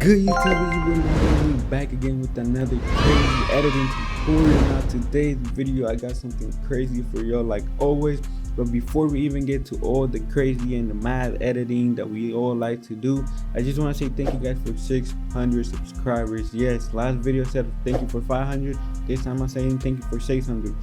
Good YouTubers, we're back again with another crazy editing tutorial. Now today's video, I got something crazy for y'all like always. But before we even get to all the crazy and the mad editing that we all like to do, I just want to say thank you guys for 600 subscribers. Yes, last video said thank you for 500. This time I'm saying thank you for 600.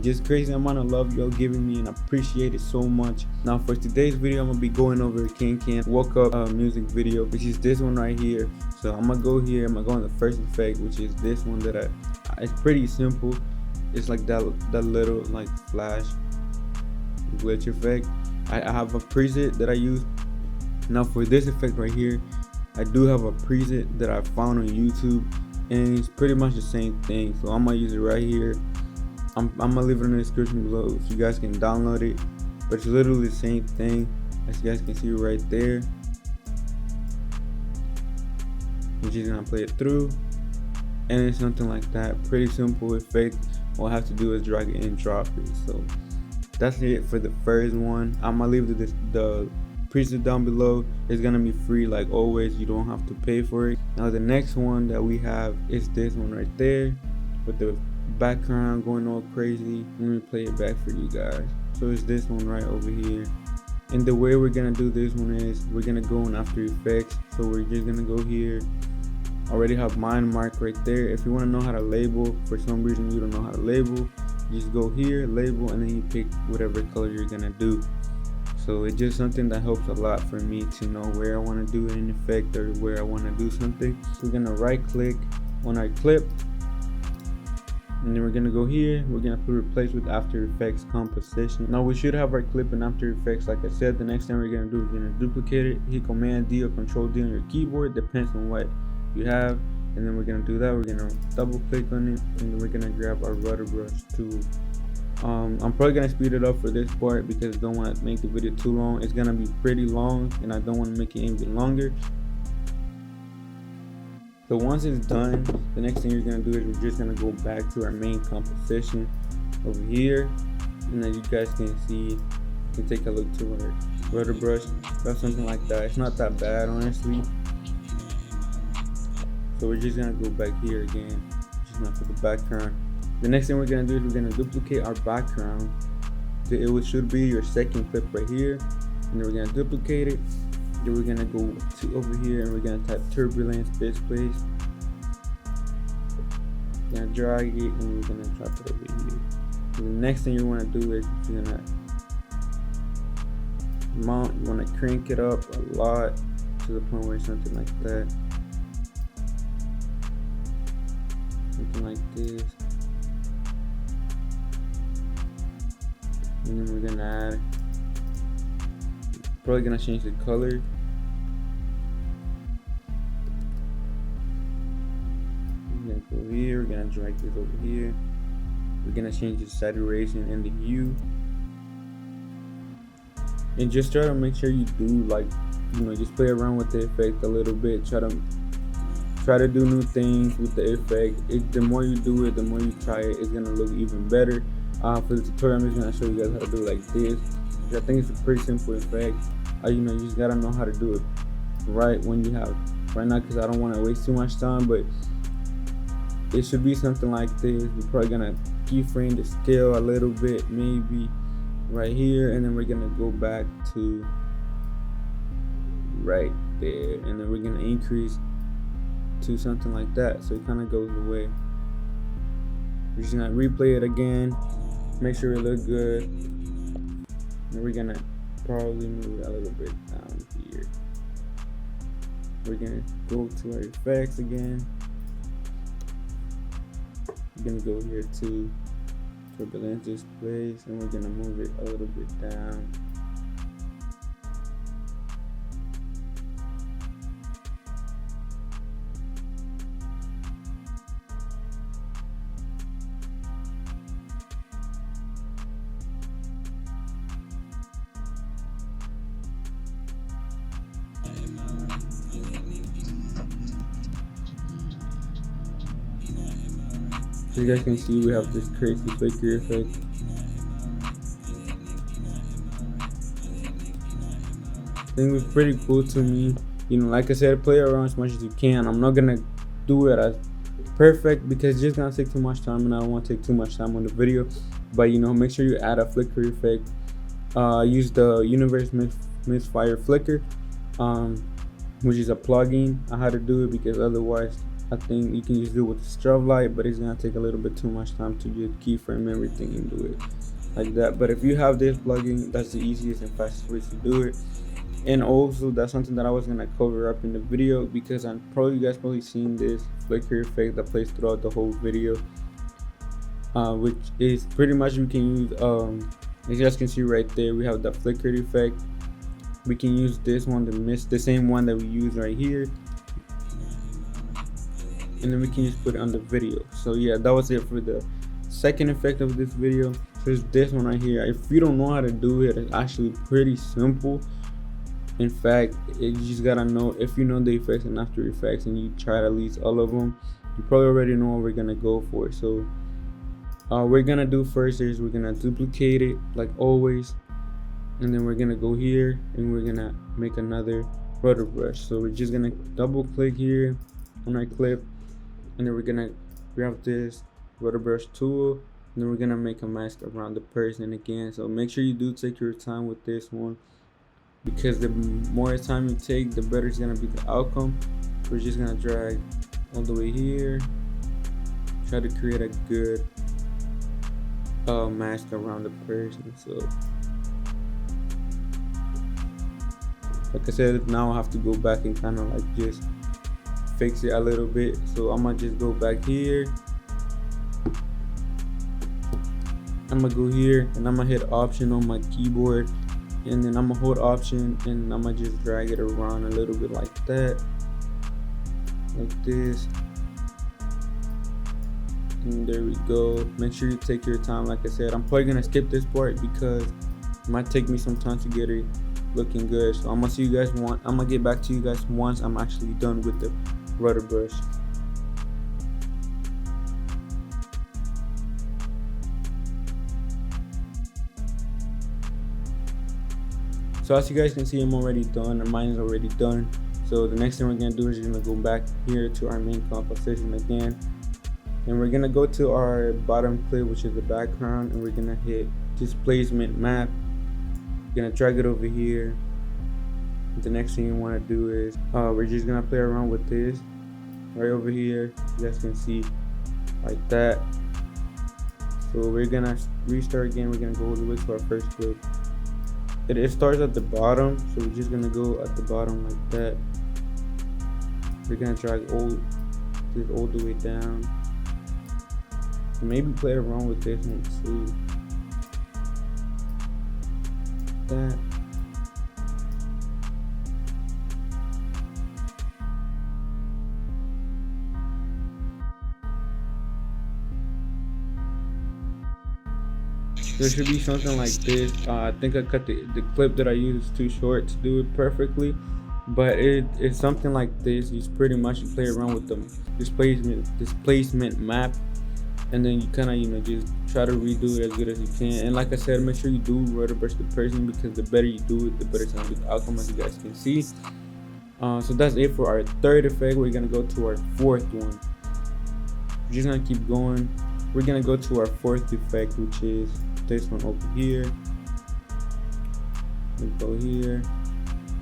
Just crazy amount of love y'all giving me, and I appreciate it so much. Now for today's video, I'm gonna be going over Kankan Wokeup music video, which is this one right here. So I'm gonna go here. I'm gonna go on the first effect, which is this one that it's pretty simple. It's like that little like flash glitch effect. I have a preset that I use. Now for this effect right here, I do have a preset that I found on YouTube, and it's pretty much the same thing. So I'm gonna use it right here. I'm gonna leave it in the description below so you guys can download it. But it's literally the same thing, as you guys can see right there. We're just gonna play it through, and it's something like that. Pretty simple effect. All I have to do is drag it and drop it. So that's it for the first one. I'm gonna leave the preset down below. It's gonna be free like always. You don't have to pay for it. Now the next one that we have is this one right there with the background going all crazy. Let me play it back for you guys. So it's this one right over here. And the way we're gonna do this one is we're gonna go in After Effects. So we're just gonna go here. Already have mine marked right there. If you want to know how to label, for some reason you don't know how to label, just go here, label, and then you pick whatever color you're gonna do. So it's just something that helps a lot for me to know where I want to do an effect or where I want to do something. So we're gonna right click on our clip, and then we're gonna go here. We're gonna put replace with After Effects composition. Now we should have our clip in After Effects. Like I said, the next thing we're gonna do is we're gonna duplicate it. Hit Command D or Control D on your keyboard, depends on what you have. And then we're gonna do that. We're gonna double click on it, and then we're gonna grab our rudder brush tool. I'm probably gonna speed it up for this part because I don't want to make the video too long. It's gonna be pretty long, and I don't want to make it even longer. So once it's done, the next thing you're gonna do is we're just gonna go back to our main composition over here, and then you guys can see, you can take a look to our rudder brush. That's something like that. It's not that bad, honestly. So we're just gonna go back here again, just not for the background. The next thing we're gonna do is we're gonna duplicate our background. It should be your second clip right here, and then we're gonna duplicate it. Then we're gonna go to over here, and we're gonna type turbulence displace. We're gonna drag it, and we're gonna drop it over here. And the next thing you wanna do is you're gonna mount. You wanna crank it up a lot to the point where it's something like that. Something like this, and then we're gonna add, probably gonna change the color. We're gonna go here, we're gonna drag this over here. We're gonna change the saturation and the hue, and just try to make sure you do, like, just play around with the effect a little bit. Try to do new things with the effect. The more you do it, the more you try it, it's gonna look even better. For the tutorial, I'm just gonna show you guys how to do it like this. I think it's a pretty simple effect. You just gotta know how to do it right when you have right now, because I don't want to waste too much time. But it should be something like this. We're probably gonna keyframe the scale a little bit, maybe right here, and then we're gonna go back to right there, and then we're gonna increase to something like that, so it kind of goes away. We're just gonna replay it again, make sure it looks good, and we're gonna probably move it a little bit down here. We're gonna go to our effects again. We're gonna go here to turbulence displace, and we're gonna move it a little bit down. So you guys can see we have this crazy flicker effect. I think it was pretty cool to me. like I said, play around as much as you can. I'm not gonna do it as perfect because it's just gonna take too much time, and I don't want to take too much time on the video. But make sure you add a flicker effect. Use the universe misfire flicker, which is a plugin. I had to do it because otherwise I think you can just do it with the strobe light, but it's gonna take a little bit too much time to just keyframe everything and do it like that. But if you have this plugin, that's the easiest and fastest way to do it. And also, that's something that I was gonna cover up in the video, because you guys probably seen this flicker effect that plays throughout the whole video, which is pretty much we can use. As you guys can see right there, we have the flicker effect. We can use this one, the same one that we use right here, and then we can just put it on the video. So yeah, that was it for the second effect of this video. So it's this one right here. If you don't know how to do it, it's actually pretty simple. In fact, you just gotta know, if you know the effects in After Effects and you try at least all of them, you probably already know what we're gonna go for. So we're gonna do first is we're gonna duplicate it like always, and then we're gonna go here and we're gonna make another rotor brush. So we're just gonna double click here on our clip, and then we're gonna grab this rotor brush tool, and then we're gonna make a mask around the person again. So make sure you do take your time with this one, because the more time you take, the better it's gonna be the outcome. We're just gonna drag all the way here, try to create a good mask around the person. So like I said, now I have to go back and kind of like just fix it a little bit. So I'm gonna just go back here, I'm gonna go here, and I'm gonna hit Option on my keyboard, and then I'm gonna hold Option, and I'm gonna just drag it around a little bit like that, like this, and there we go. Make sure you take your time. Like I said, I'm probably gonna skip this part because it might take me some time to get it looking good. So I'm gonna get back to you guys once I'm actually done with the rotor brush. So as you guys can see, I'm already done, and mine is already done. So the next thing we're gonna do is we're gonna go back here to our main composition again, and we're gonna go to our bottom clip, which is the background, and we're gonna hit Displacement Map. We're gonna drag it over here. The next thing you want to do is we're just gonna play around with this right over here. You guys can see like that. So we're gonna restart again. We're gonna go all the way to our first clip. It starts at the bottom, so we're just gonna go at the bottom like that. We're gonna drag this all the way down. Maybe play around with this one too. That. There should be something like this. I think I cut the clip that I used too short to do it perfectly, but it's something like this. You pretty much play around with the displacement map, and then you kind of just try to redo it as good as you can. And like I said, make sure you do rotor brush the person, because the better you do it, the better it's gonna be the outcome, as you guys can see. So that's it for our third effect. We're gonna go to our fourth one. We're just gonna keep going. We're gonna go to our fourth effect, which is this one over here. We go here.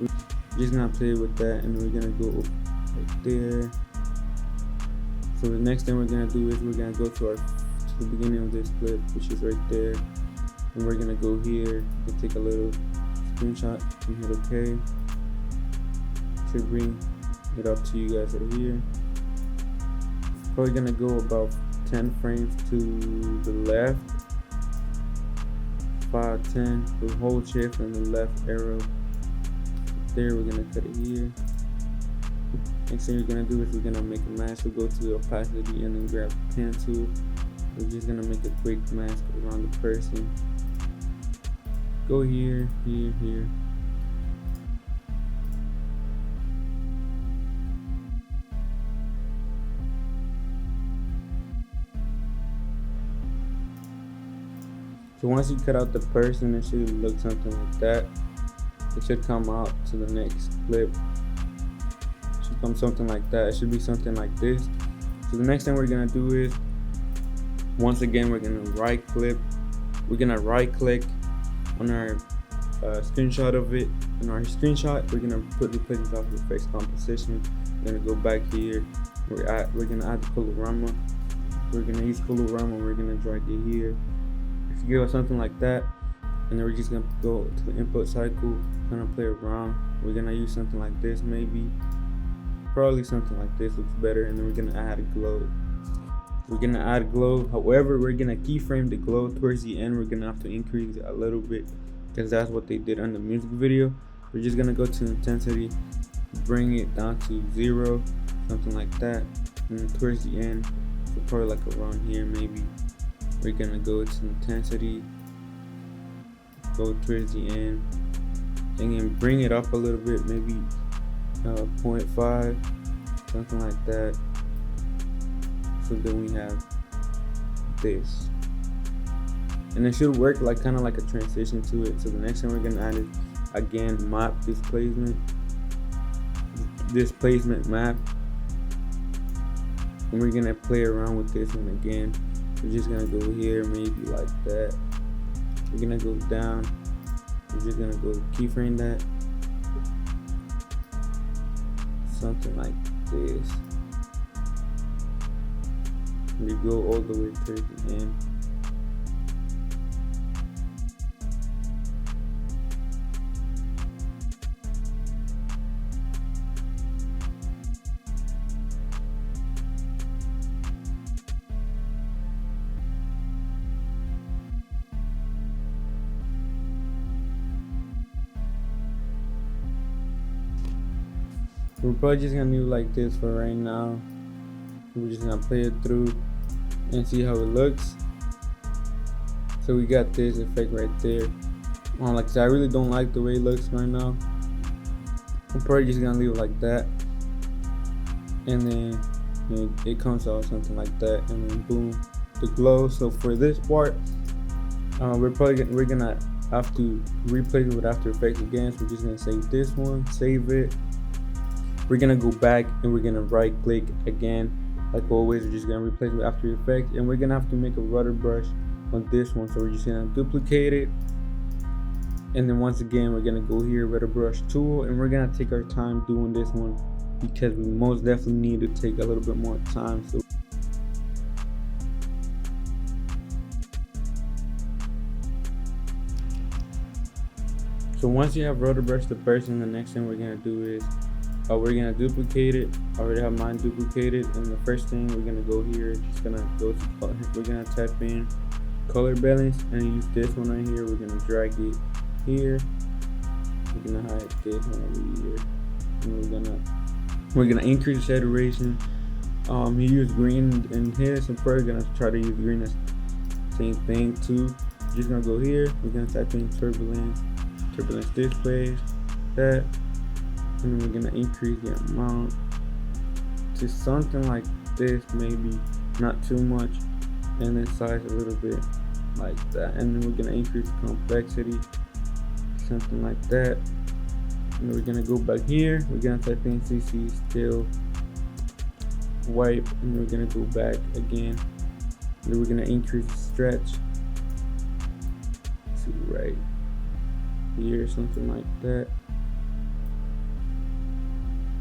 We're just gonna play with that, and we're gonna go right there. So the next thing we're gonna do is we're gonna go to the beginning of this clip, which is right there, and we're gonna go here and take a little screenshot and hit OK. Should bring it up to you guys right here. Probably gonna go about 10 frames to the left. 5, 10. We'll hold shift and the left arrow. There, we're gonna cut it here. Next thing we're gonna do is we're gonna make a mask. We'll go to the opacity and then grab the pen tool. We're just gonna make a quick mask around the person. Go here, here, here. So once you cut out the person, it should look something like that. It should come out to the next clip. should come something like that. It should be something like this. So the next thing we're gonna do is, once again, we're gonna right click on our screenshot of it. In our screenshot, we're gonna put the Displacement Map effects composition. We're gonna go back here. We're gonna add the Colorama. We're gonna use Colorama. We're gonna drag it here. If you give us something like that, and then we're just gonna go to the input cycle, gonna play around. We're gonna use something like this, maybe, probably something like this looks better. And then we're gonna add a glow. However, we're gonna keyframe the glow towards the end. We're gonna have to increase it a little bit because that's what they did on the music video. We're just gonna go to intensity, bring it down to 0, something like that. And then towards the end, so probably like around here maybe, we're gonna go to intensity, go towards the end, and then bring it up a little bit, maybe 0.5, something like that. So then we have this, and it should work like kind of like a transition to it. So the next thing we're gonna add is again map displacement map, and we're gonna play around with this one again. We're just gonna go here, maybe like that. We're gonna go down. We're just gonna go keyframe that, something like this. We go all the way to the end. We're probably just gonna do like this for right now. We're just gonna play it through and see how it looks. So we got this effect right there. Like I said, I really don't like the way it looks right now. I'm probably just gonna leave it like that, and then it comes out something like that, and then boom, the glow. So for this part, we're gonna have to replace it with After Effects again. So we're just gonna save this one, save it. We're gonna go back and we're gonna right click again. Like always, we're just gonna replace it with After Effects, and we're gonna have to make a rudder brush on this one. So we're just gonna duplicate it, and then once again we're gonna go here, rudder brush tool, and we're gonna take our time doing this one because we most definitely need to take a little bit more time. So once you have rudder brush the person, the next thing we're gonna do is we're gonna duplicate it. I already have mine duplicated, and the first thing we're gonna go here, just gonna go to color. We're gonna type in color balance and use this one right here. We're gonna drag it here. We're gonna hide this one over here, and we're gonna increase saturation. He used green in his, and probably gonna try to use green as same thing too. Just gonna go here. We're gonna type in turbulence displays that. And then we're gonna increase the amount to something like this, maybe not too much, and then size a little bit like that. And then we're gonna increase the complexity, something like that. And we're gonna go back here. We're gonna type in CC scale wipe, and we're gonna go back again. And then we're gonna increase the stretch to right here, something like that.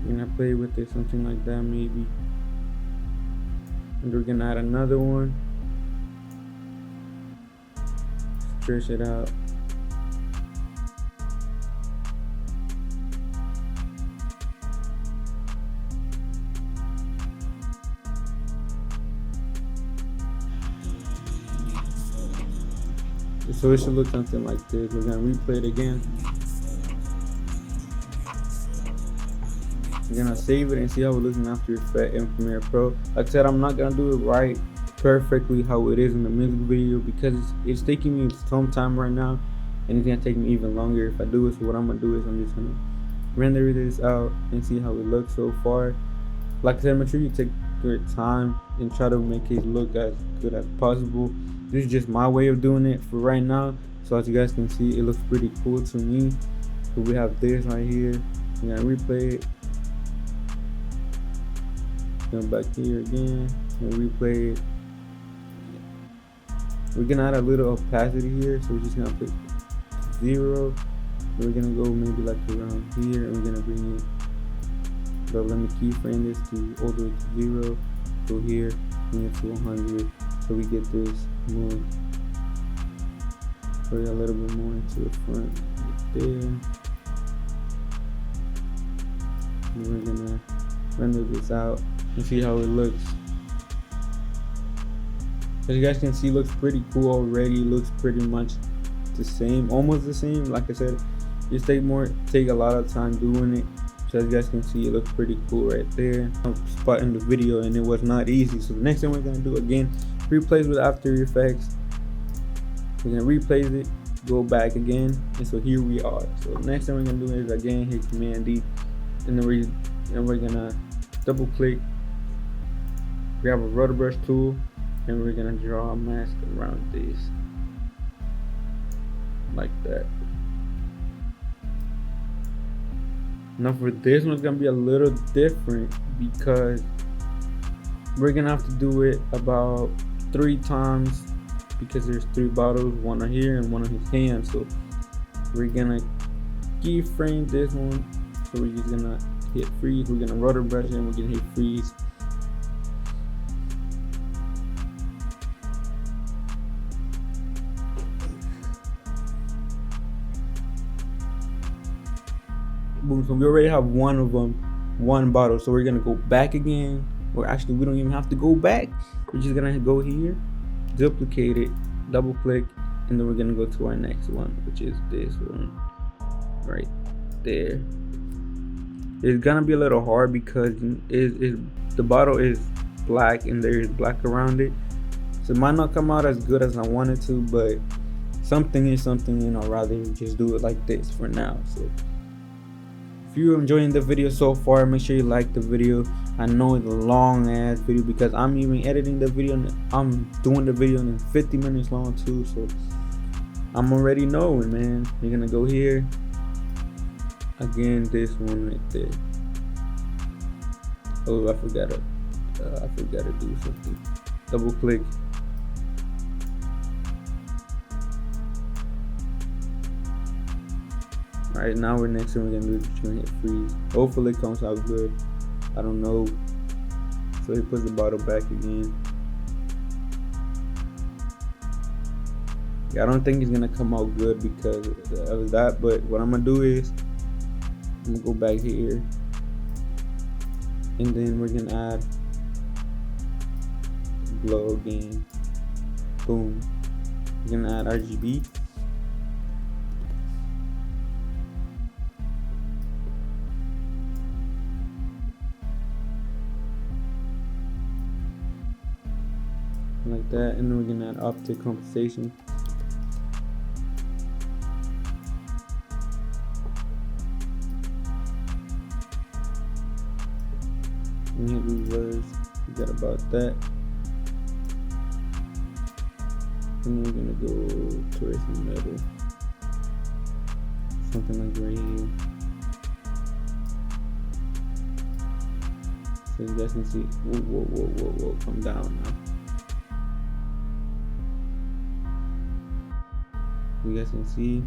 We're gonna play with it, something like that maybe. And we're gonna add another one. Stretch it out. So it should look something like this. We're gonna replay it again. We're gonna save it and see how it looks in After Effects and Premiere Pro. Like I said, I'm not gonna do it right perfectly how it is in the music video because it's taking me some time right now, and it's gonna take me even longer if I do it. So what I'm gonna do is I'm just gonna render this out and see how it looks so far. Like I said, make sure you take your time and try to make it look as good as possible. This is just my way of doing it for right now. So as you guys can see, it looks pretty cool to me. So we have this right here. We're gonna replay it. Come back here again and replay it. We're gonna add a little opacity here, so we're just gonna put 0. We're gonna go maybe like around here, and we're gonna bring it. But let me keyframe this to all the way to 0. Go here, bring it to 100, so we get this more. Put it a little bit more into the front, right there. And we're gonna render this out and see how it looks. As you guys can see, it looks pretty cool already. It looks pretty much the same, almost the same. Like I said, just take a lot of time doing it. So as you guys can see, it looks pretty cool right there. I'm spotting the video, and it was not easy. So the next thing we're gonna do again, replace with After Effects. We're gonna replace it, go back again, and so here we are. So next thing we're gonna do is again hit Command D, and then we're gonna double click. Grab a rotor brush tool, and we're gonna draw a mask around this, like that. Now for this one's gonna be a little different because we're gonna have to do it about 3 times because there's 3 bottles, one on here and one on his hand. So we're gonna keyframe this one. So we're just gonna hit freeze. We're gonna rotor brush it, and we're gonna hit freeze. Boom. So we already have one of them, one bottle. So we're gonna go back again, or actually we don't even have to go back. We're just gonna go here, duplicate it, double click, and then we're gonna go to our next one, which is this one right there. It's gonna be a little hard because the bottle is black and there is black around it, so it might not come out as good as I wanted to, but something is something, and I'd rather just do it like this for now. So if you're enjoying the video so far, make sure you like the video. I know it's a long ass video because I'm even editing the video, and I'm doing the video in 50 minutes long too, so I'm already knowing, man. You're gonna go here again, this one right there. Oh, I forgot to do something. Double click. Alright, now next thing we're gonna do is just gonna hit freeze. Hopefully it comes out good. I don't know. So he puts the bottle back again. Yeah, I don't think it's gonna come out good because of that, but what I'm gonna do is I'm gonna go back here, and then we're gonna add glow again. Boom. We're gonna add RGB. Like that, and then we're gonna add optic compensation. And hit reverse. We got about that. And then we're gonna go towards the middle. Something like right here. So you guys can see. Whoa, come down now. You guys can see.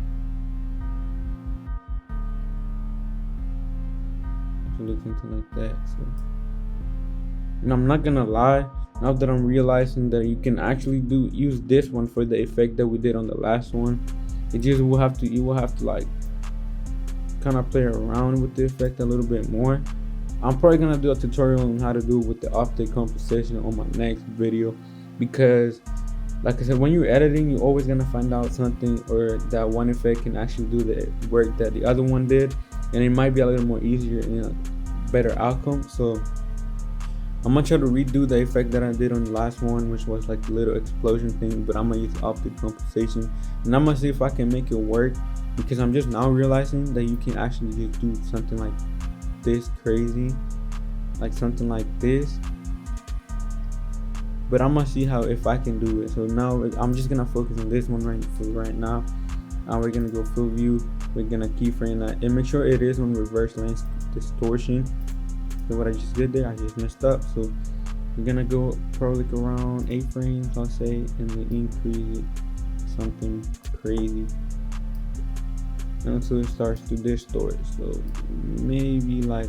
It should look something like that. So, and I'm not gonna lie, now that I'm realizing that you can actually use this one for the effect that we did on the last one. It just you will have to like kind of play around with the effect a little bit more. I'm probably gonna do a tutorial on how to do it with the optic compensation on my next video, because like I said, when you're editing, you're always gonna find out something, or that one effect can actually do the work that the other one did, and it might be a little more easier and a better outcome. So I'm gonna try to redo the effect that I did on the last one, which was like the little explosion thing, but I'm gonna use optic compensation, and I'm gonna see if I can make it work, because I'm just now realizing that you can actually just do something like this crazy, like something like this. But I'm gonna see if I can do it. So now I'm just gonna focus on this one right now. We're gonna go full view. We're gonna keyframe that and make sure it is on reverse lens distortion. So what I just did there, I just messed up. So we're gonna go probably like around 8 frames, I'll say, and then increase it something crazy until it starts to distort. So maybe like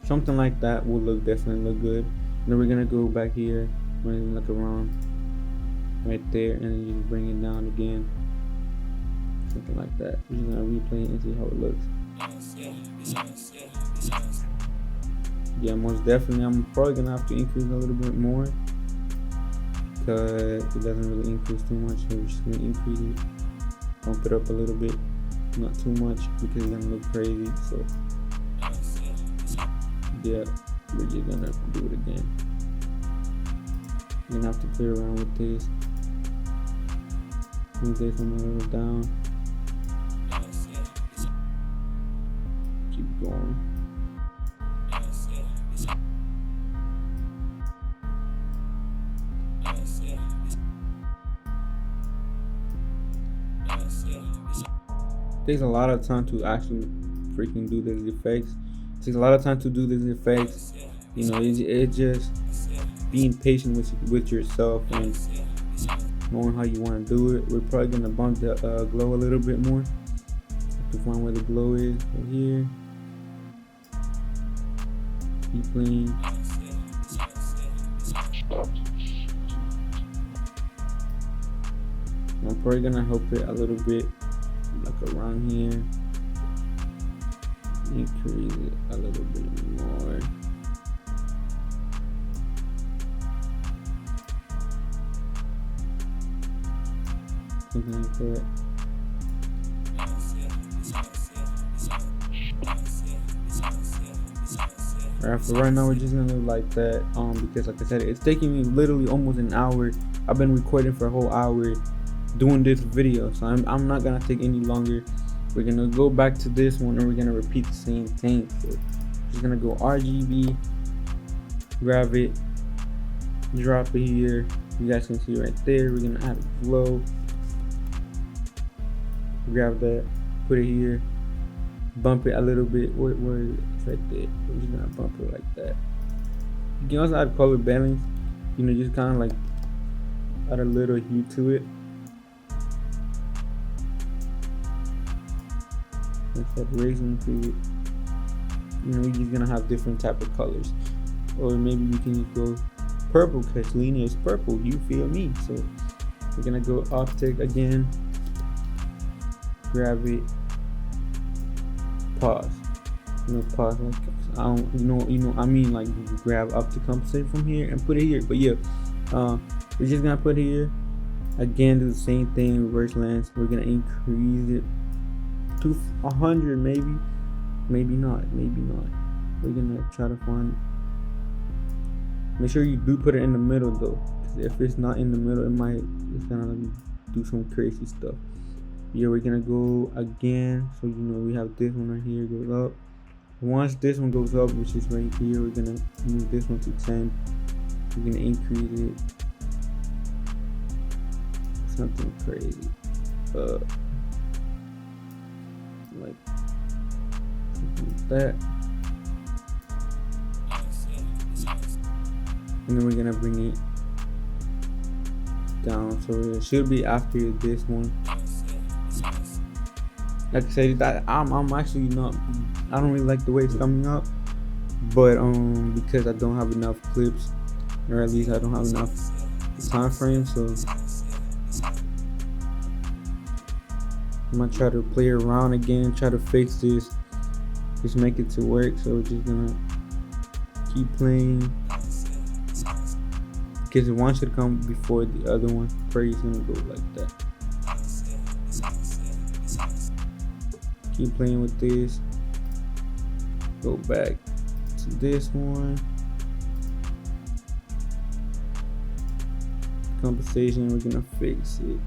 something like that will definitely look good. And then we're gonna go back here, maybe like around right there, and then you can bring it down again, something like that. We're just gonna replay it and see how it looks. Yeah, most definitely I'm probably gonna have to increase a little bit more because it doesn't really increase too much, so we're just gonna increase it, bump it up a little bit, not too much because it's gonna look crazy. So yeah, we're just gonna do it again. You're gonna have to play around with this. Move this one a little down. Keep going. It takes a lot of time to actually freaking do these effects. It takes a lot of time to do these effects. You know, it's just being patient with yourself and knowing how you want to do it. We're probably gonna bump the glow a little bit more. Have to find where the glow is. Right here. Keep playing. I'm probably gonna help it a little bit, like around here. Increase it a little bit more. Something like that. Alright, for right now we're just gonna leave like that. Because like I said, it's taking me literally almost an hour. I've been recording for a whole hour doing this video, so I'm not gonna take any longer. We're gonna go back to this one and we're gonna repeat the same thing. So just gonna go RGB, grab it, drop it here. You guys can see right there. We're gonna add a glow. Grab that, put it here, bump it a little bit. Where is it? It's right there. We're just gonna bump it like that. You can also add color balance. You know, just kind of like add a little hue to it. Instead of raising to it, you know, you're just gonna have different type of colors, or maybe we can go purple because Lena is purple. You feel me? So we're gonna go optic again, grab it, pause. You know, pause like I don't, I mean, like you grab optic compensate from here and put it here. But yeah, we're just gonna put it here again. Do the same thing, reverse lens. We're gonna increase it to 100, maybe not. We're gonna try to find. Make sure you do put it in the middle though, because if it's not in the middle, it's gonna like do some crazy stuff. Yeah, we're gonna go again. So you know we have this one right here goes up. Once this one goes up, which is right here, we're gonna move this one to 10. We're gonna increase it. Something crazy. Like something like that. And then we're gonna bring it down, so it should be after this one. Like I said, that I'm actually not. I don't really like the way it's coming up, but because I don't have enough clips, or at least I don't have enough time frame, so I'm gonna try to play around again, try to fix this, just make it to work. So we're just gonna keep playing, because one should come before the other one. Probably gonna go like that. Keep playing with this. Go back to this one. Compensation, we're gonna fix it.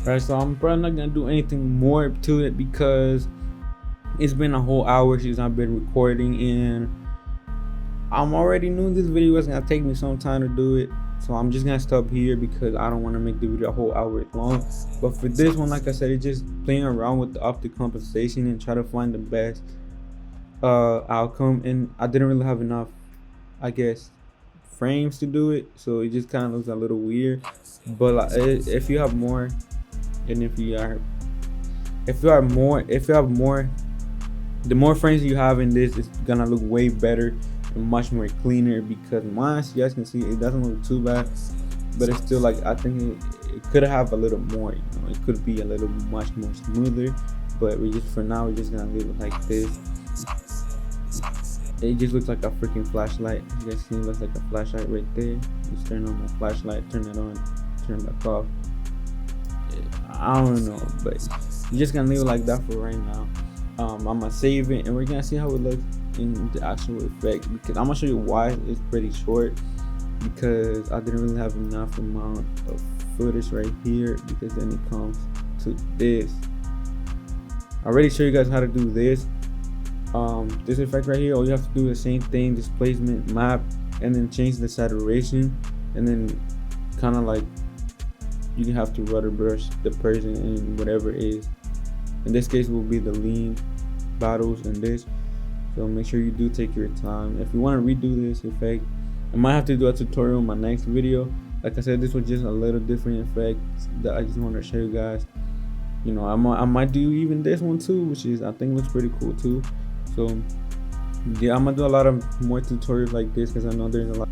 Alright, so I'm probably not gonna do anything more to it because it's been a whole hour since I've been recording, and I'm already knew this video was gonna take me some time to do it. So I'm just gonna stop here because I don't want to make the video a whole hour long. But for this one, like I said, it's just playing around with the optic compensation and try to find the best outcome. And I didn't really have enough, I guess, frames to do it, so it just kind of looks a little weird. But like, if you have more, and if you have more, the more frames you have in this, it's gonna look way better and much more cleaner. Because mine, as you guys can see, it doesn't look too bad, but it's still like, I think it could have a little more, you know, it could be a little much more smoother. But we just, for now, we're just gonna leave it like this. It just looks like a freaking flashlight. You guys see, it looks like a flashlight right there. Just turn on the flashlight, turn it on, turn it back off. I don't know, but you're just gonna leave it like that for right now. I'm gonna save it, and we're gonna see how it looks in the actual effect, because I'm gonna show you why it's pretty short, because I didn't really have enough amount of footage right here. Because then it comes to this. I already showed you guys how to do this. This effect right here, all you have to do is the same thing, displacement map, and then change the saturation, and then kind of like you can have to rudder brush the person in whatever it is. In this case will be the lean battles and this. So make sure you do take your time. If you want to redo this effect, I might have to do a tutorial in my next video. Like I said, this was just a little different effect that I just want to show you guys. You know, I might do even this one too, which is, I think, looks pretty cool too. So yeah, I'm gonna do a lot of more tutorials like this, because I know there's a lot.